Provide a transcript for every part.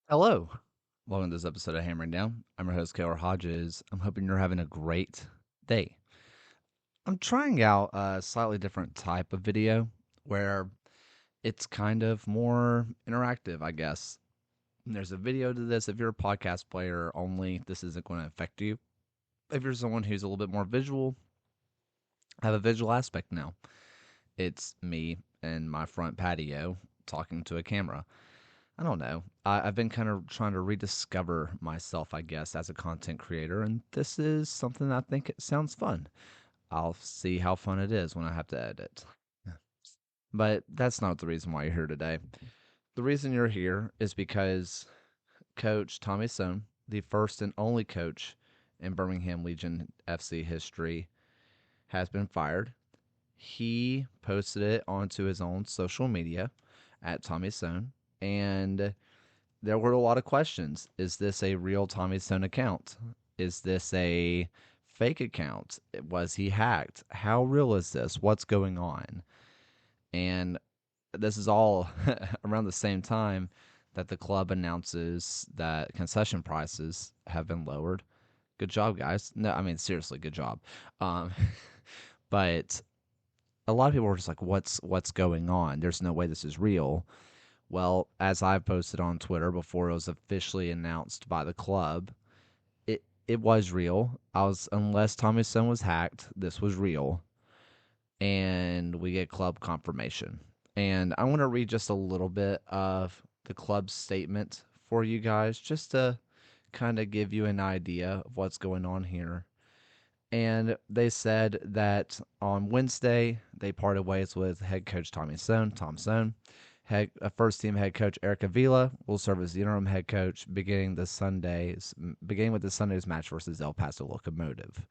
Hello. Welcome to this episode of Hammering Down. I'm your host, Kaylor Hodges. I'm hoping you're having a great day. I'm trying out a slightly different type of video where it's kind of more interactive, I guess. There's a video to this. If you're a podcast player only, this isn't going to affect you. If you're someone who's a little bit more visual, I have a visual aspect now. It's me and my front patio talking to a camera. I don't know. I've been kind of trying to rediscover myself, I guess, as a content creator, and this is something I think it sounds fun. I'll see how fun it is when I have to edit. But that's not the reason why you're here today. The reason you're here is because Coach Tommy Soehn, the first and only coach in Birmingham Legion FC history, has been fired. He posted it onto his own social media at Tommy Soehn, and there were a lot of questions. Is this a real Tommy Soehn account? Is this a fake account? Was he hacked? How real is this? What's going on? And this is all around the same time that the club announces that concession prices have been lowered. Good job, guys. No, I mean seriously, good job. Um, but a lot of people were just like, "What's going on? There's no way this is real." Well, as I posted on Twitter before it was officially announced by the club, it was real. Unless Tommy Soehn was hacked, this was real, and we get club confirmation. And I want to read just a little bit of the club's statement for you guys, just to kind of give you an idea of what's going on here. And they said that on Wednesday they parted ways with head coach Tom Soehn. First team head coach Eric Avila will serve as the interim head coach beginning with the Sunday's match versus El Paso Locomotive.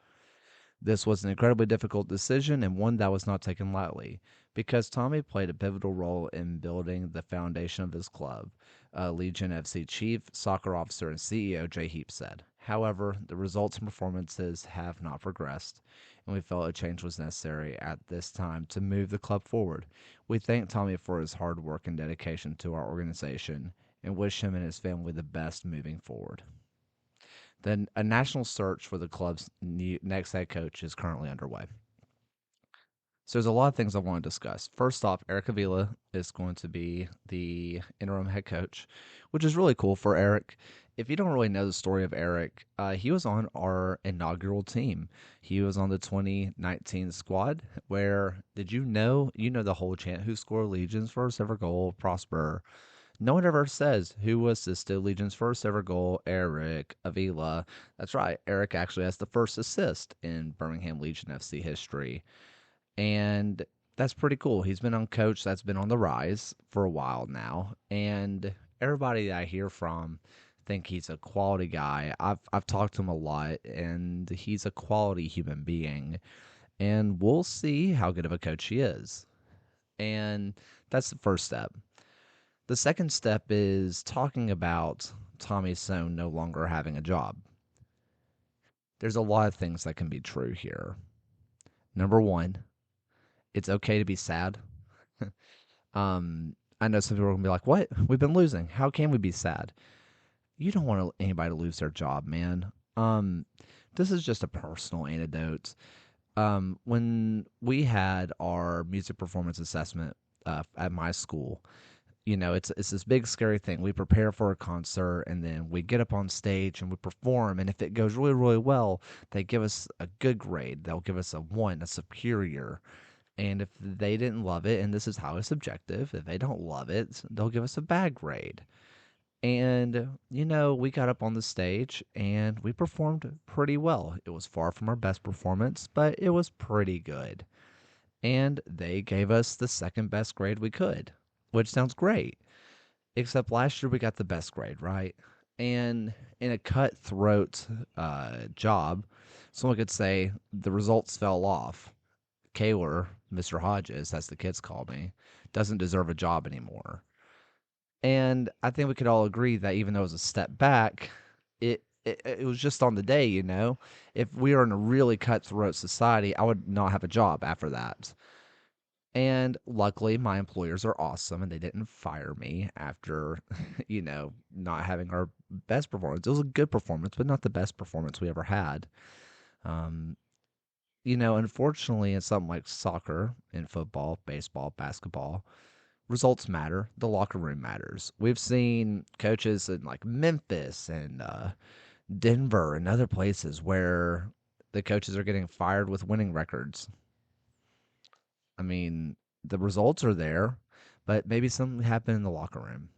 This was an incredibly difficult decision and one that was not taken lightly because Tommy played a pivotal role in building the foundation of his club, Legion FC chief, soccer officer, and CEO Jay Heap said. However, the results and performances have not progressed, and we felt a change was necessary at this time to move the club forward. We thank Tommy for his hard work and dedication to our organization and wish him and his family the best moving forward. Then a national search for the club's next head coach is currently underway. So there's a lot of things I want to discuss. First off, Eric Avila is going to be the interim head coach, which is really cool for Eric. If you don't really know the story of Eric, he was on our inaugural team. He was on the 2019 squad. Where did you know the whole chant? Who scored Legion's first ever goal? Prosper. No one ever says who assisted Legion's first ever goal, Eric Avila. That's right. Eric actually has the first assist in Birmingham Legion FC history. And that's pretty cool. He's been on coach that's been on the rise for a while now. And everybody that I hear from think he's a quality guy. I've talked to him a lot and he's a quality human being. And we'll see how good of a coach he is. And that's the first step. The second step is talking about Tommy Soehn no longer having a job. There's a lot of things that can be true here. Number one, it's okay to be sad. I know some people are gonna be like, "What? We've been losing. How can we be sad?" You don't want anybody to lose their job, man. This is just a personal anecdote. When we had our music performance assessment at my school, it's this big scary thing. We prepare for a concert and then we get up on stage and we perform, and if it goes really really well, they give us a good grade. They'll give us a 1, a superior. And if they didn't love it, and this is how it's subjective, if they don't love it, they'll give us a bad grade. And we got up on the stage and we performed pretty well. It was far from our best performance, but it was pretty good. And they gave us the second best grade we could, which sounds great. Except last year we got the best grade, right? And in a cutthroat job, someone could say the results fell off. Kaylor, Mr. Hodges, as the kids call me, doesn't deserve a job anymore. And I think we could all agree that even though it was a step back, it was just on the day. If we were in a really cutthroat society, I would not have a job after that. And luckily, my employers are awesome and they didn't fire me after, not having our best performance. It was a good performance, but not the best performance we ever had. Um, Unfortunately, in something like soccer, in football, baseball, basketball, results matter. The locker room matters. We've seen coaches in like Memphis and Denver and other places where the coaches are getting fired with winning records. I mean, the results are there, but maybe something happened in the locker room.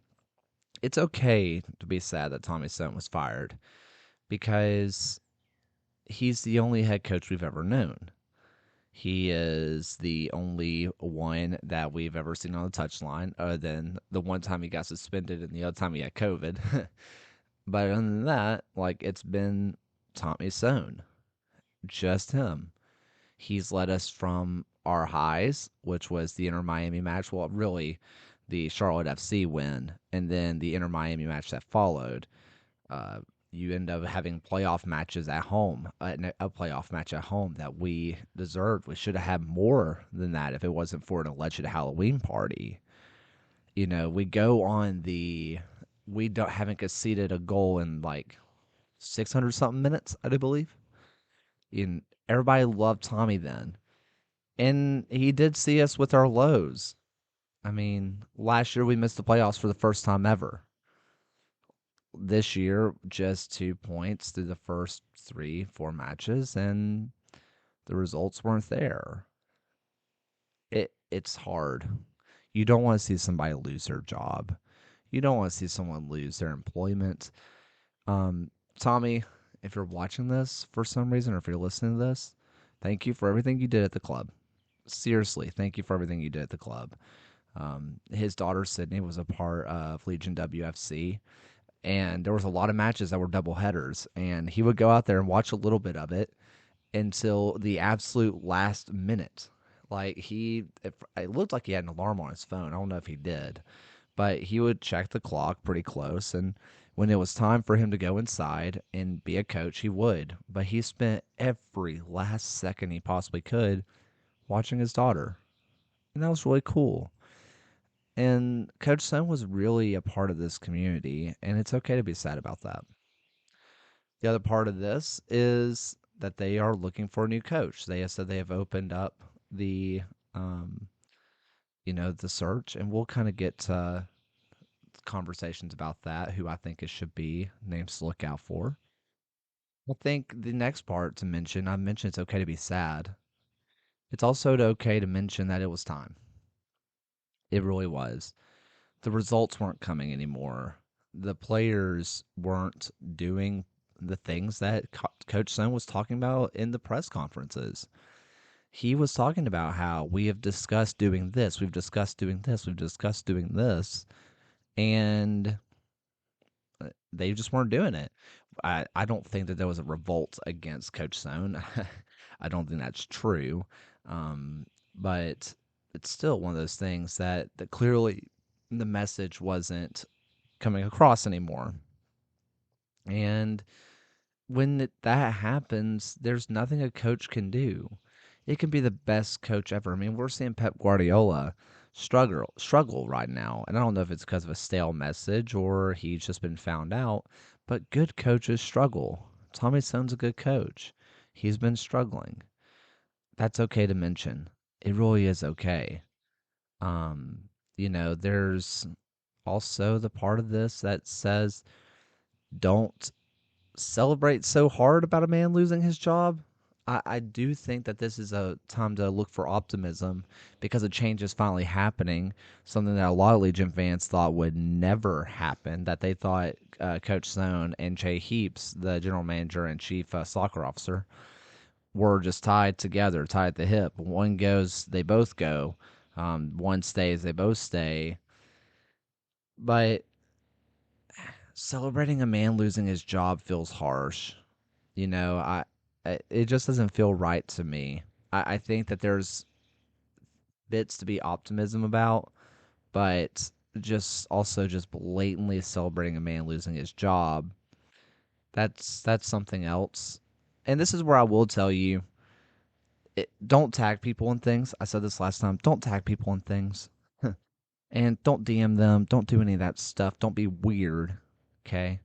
It's okay to be sad that Tommy Soehn was fired because he's the only head coach we've ever known. He is the only one that we've ever seen on the touchline, other than the one time he got suspended and the other time he had COVID. But other than that, like it's been Tommy Soehn, just him. He's led us from our highs, which was the Inter Miami match. Well, really, the Charlotte FC win, and then the Inter Miami match that followed. Uh, you end up having playoff matches at home, a playoff match at home that we deserved. We should have had more than that if it wasn't for an alleged Halloween party. We go on we don't haven't conceded a goal in like 600 something minutes, I do believe. And everybody loved Tommy then. And he did see us with our lows. I mean, last year we missed the playoffs for the first time ever. This year, just 2 points through the first 3, 4 matches, and the results weren't there. It's hard. You don't want to see somebody lose their job. You don't want to see someone lose their employment. Tommy, if you're watching this for some reason, or if you're listening to this, thank you for everything you did at the club. Seriously, thank you for everything you did at the club. His daughter Sydney was a part of Legion WFC, and there was a lot of matches that were double headers, and he would go out there and watch a little bit of it until the absolute last minute. Like it looked like he had an alarm on his phone. I don't know if he did, but he would check the clock pretty close, and when it was time for him to go inside and be a coach, he would. But he spent every last second he possibly could watching his daughter, and that was really cool. And Coach Soehn was really a part of this community, and it's okay to be sad about that. The other part of this is that they are looking for a new coach. They have said they have opened up um, the search, and we'll kind of get to conversations about that. Who I think it should be, names to look out for. I think the next part to mention, I mentioned it's okay to be sad. It's also okay to mention that it was time. It really was. The results weren't coming anymore. The players weren't doing the things that Coach Soehn was talking about in the press conferences. He was talking about how we have discussed doing this, we've discussed doing this, we've discussed doing this, and they just weren't doing it. I don't think that there was a revolt against Coach Soehn. I don't think that's true. But it's still one of those things that clearly the message wasn't coming across anymore. And when that happens, there's nothing a coach can do. It can be the best coach ever. I mean, we're seeing Pep Guardiola struggle right now, and I don't know if it's because of a stale message or he's just been found out. But good coaches struggle. Tommy Sohn's a good coach. He's been struggling. That's okay to mention. It really is okay. Um, there's also the part of this that says don't celebrate so hard about a man losing his job. I do think that this is a time to look for optimism because a change is finally happening. Something that a lot of Legion fans thought would never happen. That they thought Coach Soehn and Jay Heaps, the general manager and chief soccer officer, were just tied together, tied at the hip. One goes, they both go. One stays, they both stay. But celebrating a man losing his job feels harsh. It just doesn't feel right to me. I think that there's bits to be optimism about, but just blatantly celebrating a man losing his job, that's something else. And this is where I will tell you, don't tag people in things. I said this last time. Don't tag people in things. And don't DM them. Don't do any of that stuff. Don't be weird. Okay.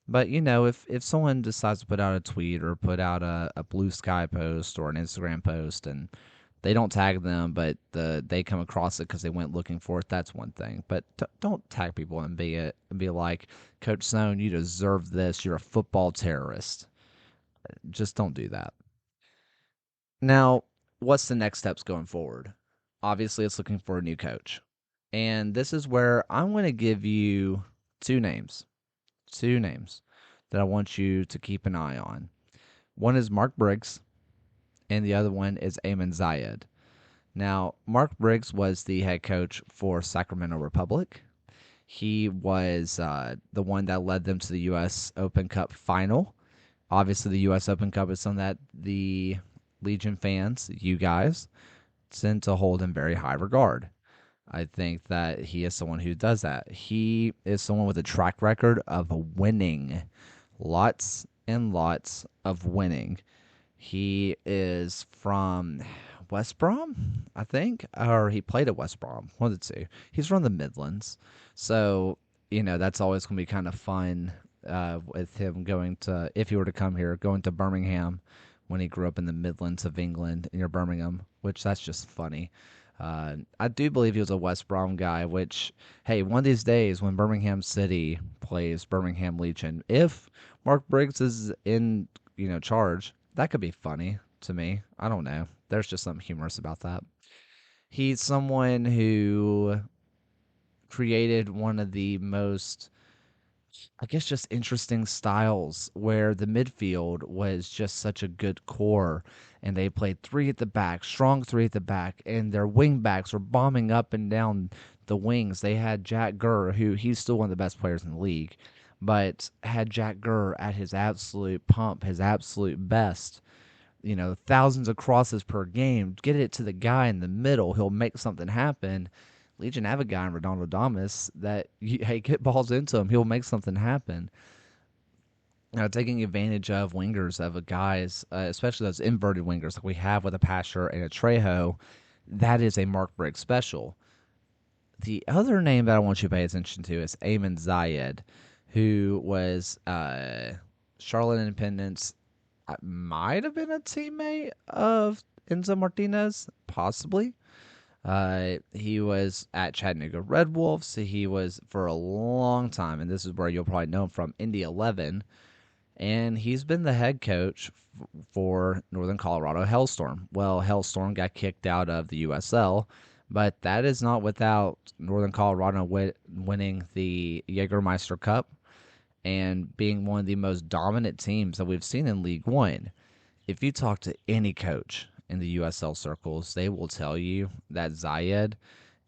But if someone decides to put out a tweet or put out a blue sky post or an Instagram post and they don't tag them, but they come across it because they went looking for it, that's one thing. But don't tag people and be like, Coach Soehn, you deserve this. You're a football terrorist. Just don't do that. Now, what's the next steps going forward? Obviously, it's looking for a new coach. And this is where I'm going to give you two names. Two names that I want you to keep an eye on. One is Mark Briggs, and the other one is Ayman Zayed. Now, Mark Briggs was the head coach for Sacramento Republic. He was the one that led them to the U.S. Open Cup final. Obviously, the U.S. Open Cup is something that the Legion fans, you guys, tend to hold in very high regard. I think that he is someone who does that. He is someone with a track record of winning. Lots and lots of winning. He is from West Brom, I think, or he played at West Brom. One of the two. He's from the Midlands. So, that's always going to be kind of fun with him going to, if he were to come here, going to Birmingham when he grew up in the Midlands of England near Birmingham, which that's just funny. I do believe he was a West Brom guy, which, hey, one of these days when Birmingham City plays Birmingham Legion, if Mark Briggs is in, charge, that could be funny to me. I don't know. There's just something humorous about that. He's someone who created one of the most, I guess, just interesting styles where the midfield was just such a good core and they played three at the back, strong three at the back, and their wing backs were bombing up and down the wings. They had Jack Gurr, who he's still one of the best players in the league, but had Jack Gurr at his absolute pump, his absolute best. Thousands of crosses per game. Get it to the guy in the middle. He'll make something happen. Legion have a guy in Redondo Damas that, hey, get balls into him. He'll make something happen. Taking advantage of wingers, of guys, especially those inverted wingers like we have with a Pasher and a Trejo, that is a Mark Briggs special. The other name that I want you to pay attention to is Ayman Zayed, who was Charlotte Independence. Might have been a teammate of Enzo Martinez, possibly. He was at Chattanooga Red Wolves. He was for a long time, and this is where you'll probably know him from, Indy 11. And he's been the head coach for Northern Colorado Hellstorm. Well, Hellstorm got kicked out of the USL, but that is not without Northern Colorado winning the Jägermeister Cup and being one of the most dominant teams that we've seen in League One. If you talk to any coach in the USL circles, they will tell you that Zayed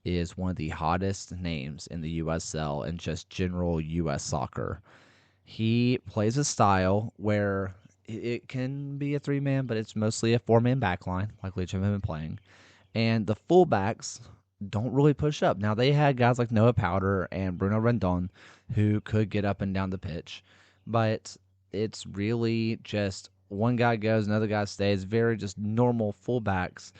is one of the hottest names in the USL and just general US soccer. He plays a style where it can be a three-man, but it's mostly a four-man backline, like Legion have been playing. And the fullbacks don't really push up. Now, they had guys like Noah Powder and Bruno Rendon who could get up and down the pitch, but it's really just one guy goes, another guy stays, very just normal fullbacks.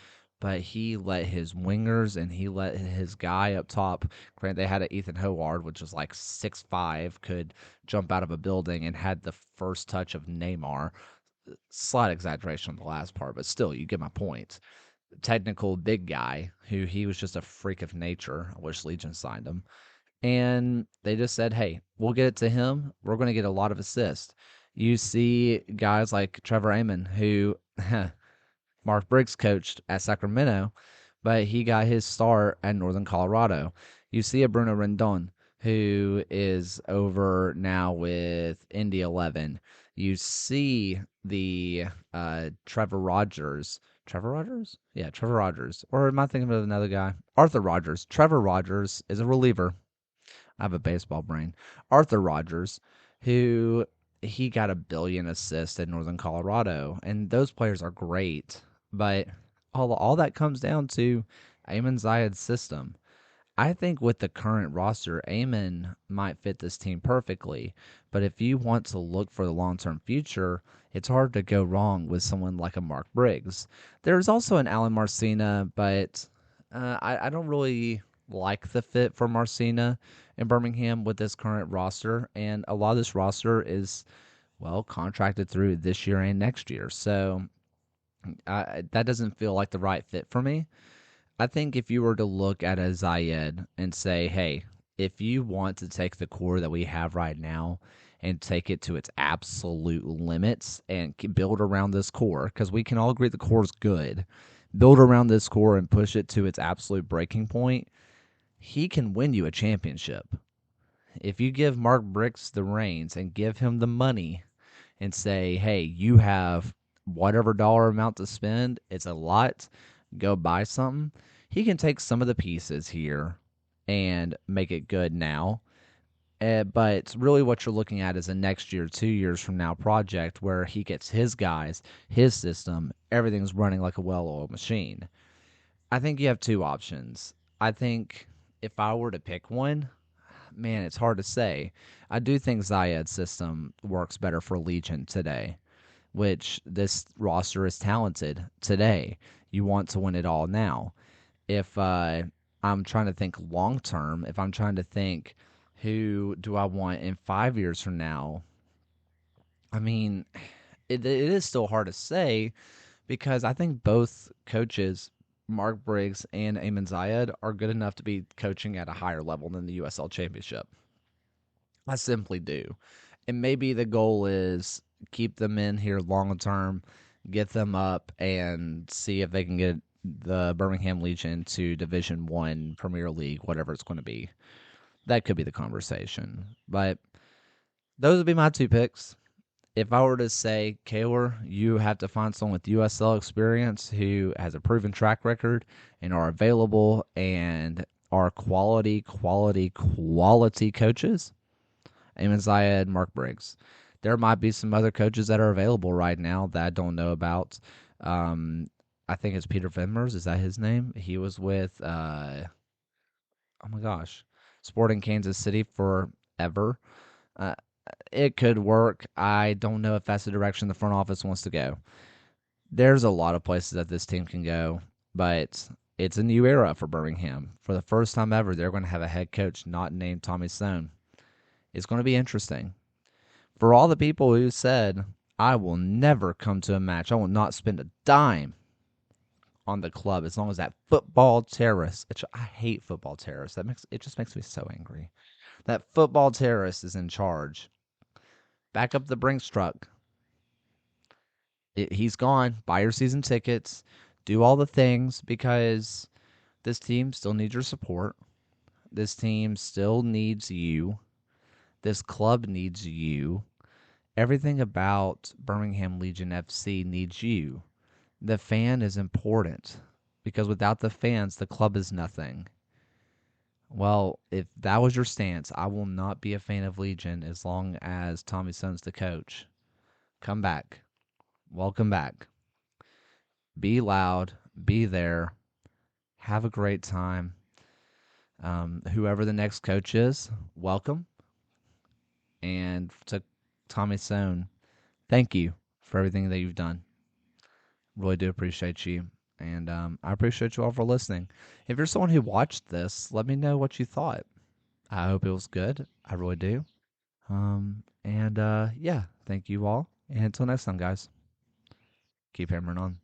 But he let his wingers and he let his guy up top. Granted, they had an Ethan Howard, which was like 6'5", could jump out of a building and had the first touch of Neymar. Slight exaggeration on the last part, but still, you get my point. Technical big guy who he was just a freak of nature. I wish Legion signed him. And they just said, hey, we'll get it to him. We're going to get a lot of assists. You see guys like Trevor Amon, who Mark Briggs coached at Sacramento, but he got his start at Northern Colorado. You see a Bruno Rendon, who is over now with Indy 11. You see the Trevor Rogers. Trevor Rogers? Yeah, Trevor Rogers. Or am I thinking of another guy? Arthur Rogers. Trevor Rogers is a reliever. I have a baseball brain. Arthur Rogers, who he got 1 billion assists in Northern Colorado, and those players are great. But all that comes down to Ayman Zayed's system. I think with the current roster, Amon might fit this team perfectly. But if you want to look for the long term future, it's hard to go wrong with someone like a Mark Briggs. There's also an Alan Marcina, but I don't really like the fit for Marcina in Birmingham with this current roster. And a lot of this roster is, well, contracted through this year and next year. So that doesn't feel like the right fit for me. I think if you were to look at a Zayed and say, hey, if you want to take the core that we have right now and take it to its absolute limits and build around this core, because we can all agree the core is good, build around this core and push it to its absolute breaking point, he can win you a championship. If you give Mark Bricks the reins and give him the money and say, hey, you have whatever dollar amount to spend, it's a lot, go buy something. He can take some of the pieces here and make it good now. But really, what you're looking at is a next year, 2 years from now project where he gets his guys, his system, everything's running like a well oiled machine. I think you have two options. I think if I were to pick one, man, it's hard to say. I do think Zayed's system works better for Legion today, which this roster is talented today. You want to win it all now. If I'm trying to think long term, if I'm trying to think who do I want in 5 years from now, I mean, it is still hard to say because I think both coaches, Mark Briggs and Eamon Zayed, are good enough to be coaching at a higher level than the USL Championship. I simply do. And maybe the goal is keep them in here long term, get them up, and see if they can get the Birmingham Legion to Division One, Premier League, whatever it's going to be. That could be the conversation. But those would be my two picks. If I were to say, Kaylor, you have to find someone with USL experience who has a proven track record and are available and are quality coaches. Eamon Zayed, Mark Briggs. There might be some other coaches that are available right now that I don't know about. I think it's Peter Venmers. Is that his name? He was with, oh my gosh, Sporting Kansas City forever. Uh, it could work. I don't know if that's the direction the front office wants to go. There's a lot of places that this team can go, but it's a new era for Birmingham. For the first time ever, they're going to have a head coach not named Tommy Soehn. It's going to be interesting. For all the people who said, I will never come to a match, I will not spend a dime on the club as long as that football terrorist, which I hate football terrorists. It just makes me so angry. That football terrorist is in charge. Back up the Brinks truck. He's gone. Buy your season tickets. Do all the things because this team still needs your support. This team still needs you. This club needs you. Everything about Birmingham Legion FC needs you. The fan is important because without the fans, the club is nothing. Well, if that was your stance, I will not be a fan of Legion as long as Tommy Sohn's the coach. Come back. Welcome back. Be loud. Be there. Have a great time. Whoever the next coach is, welcome. And to Tommy Sohn, thank you for everything that you've done. Really do appreciate you. And I appreciate you all for listening. If you're someone who watched this, let me know what you thought. I hope it was good. I really do. Yeah, thank you all. And until next time, guys, keep hammering on.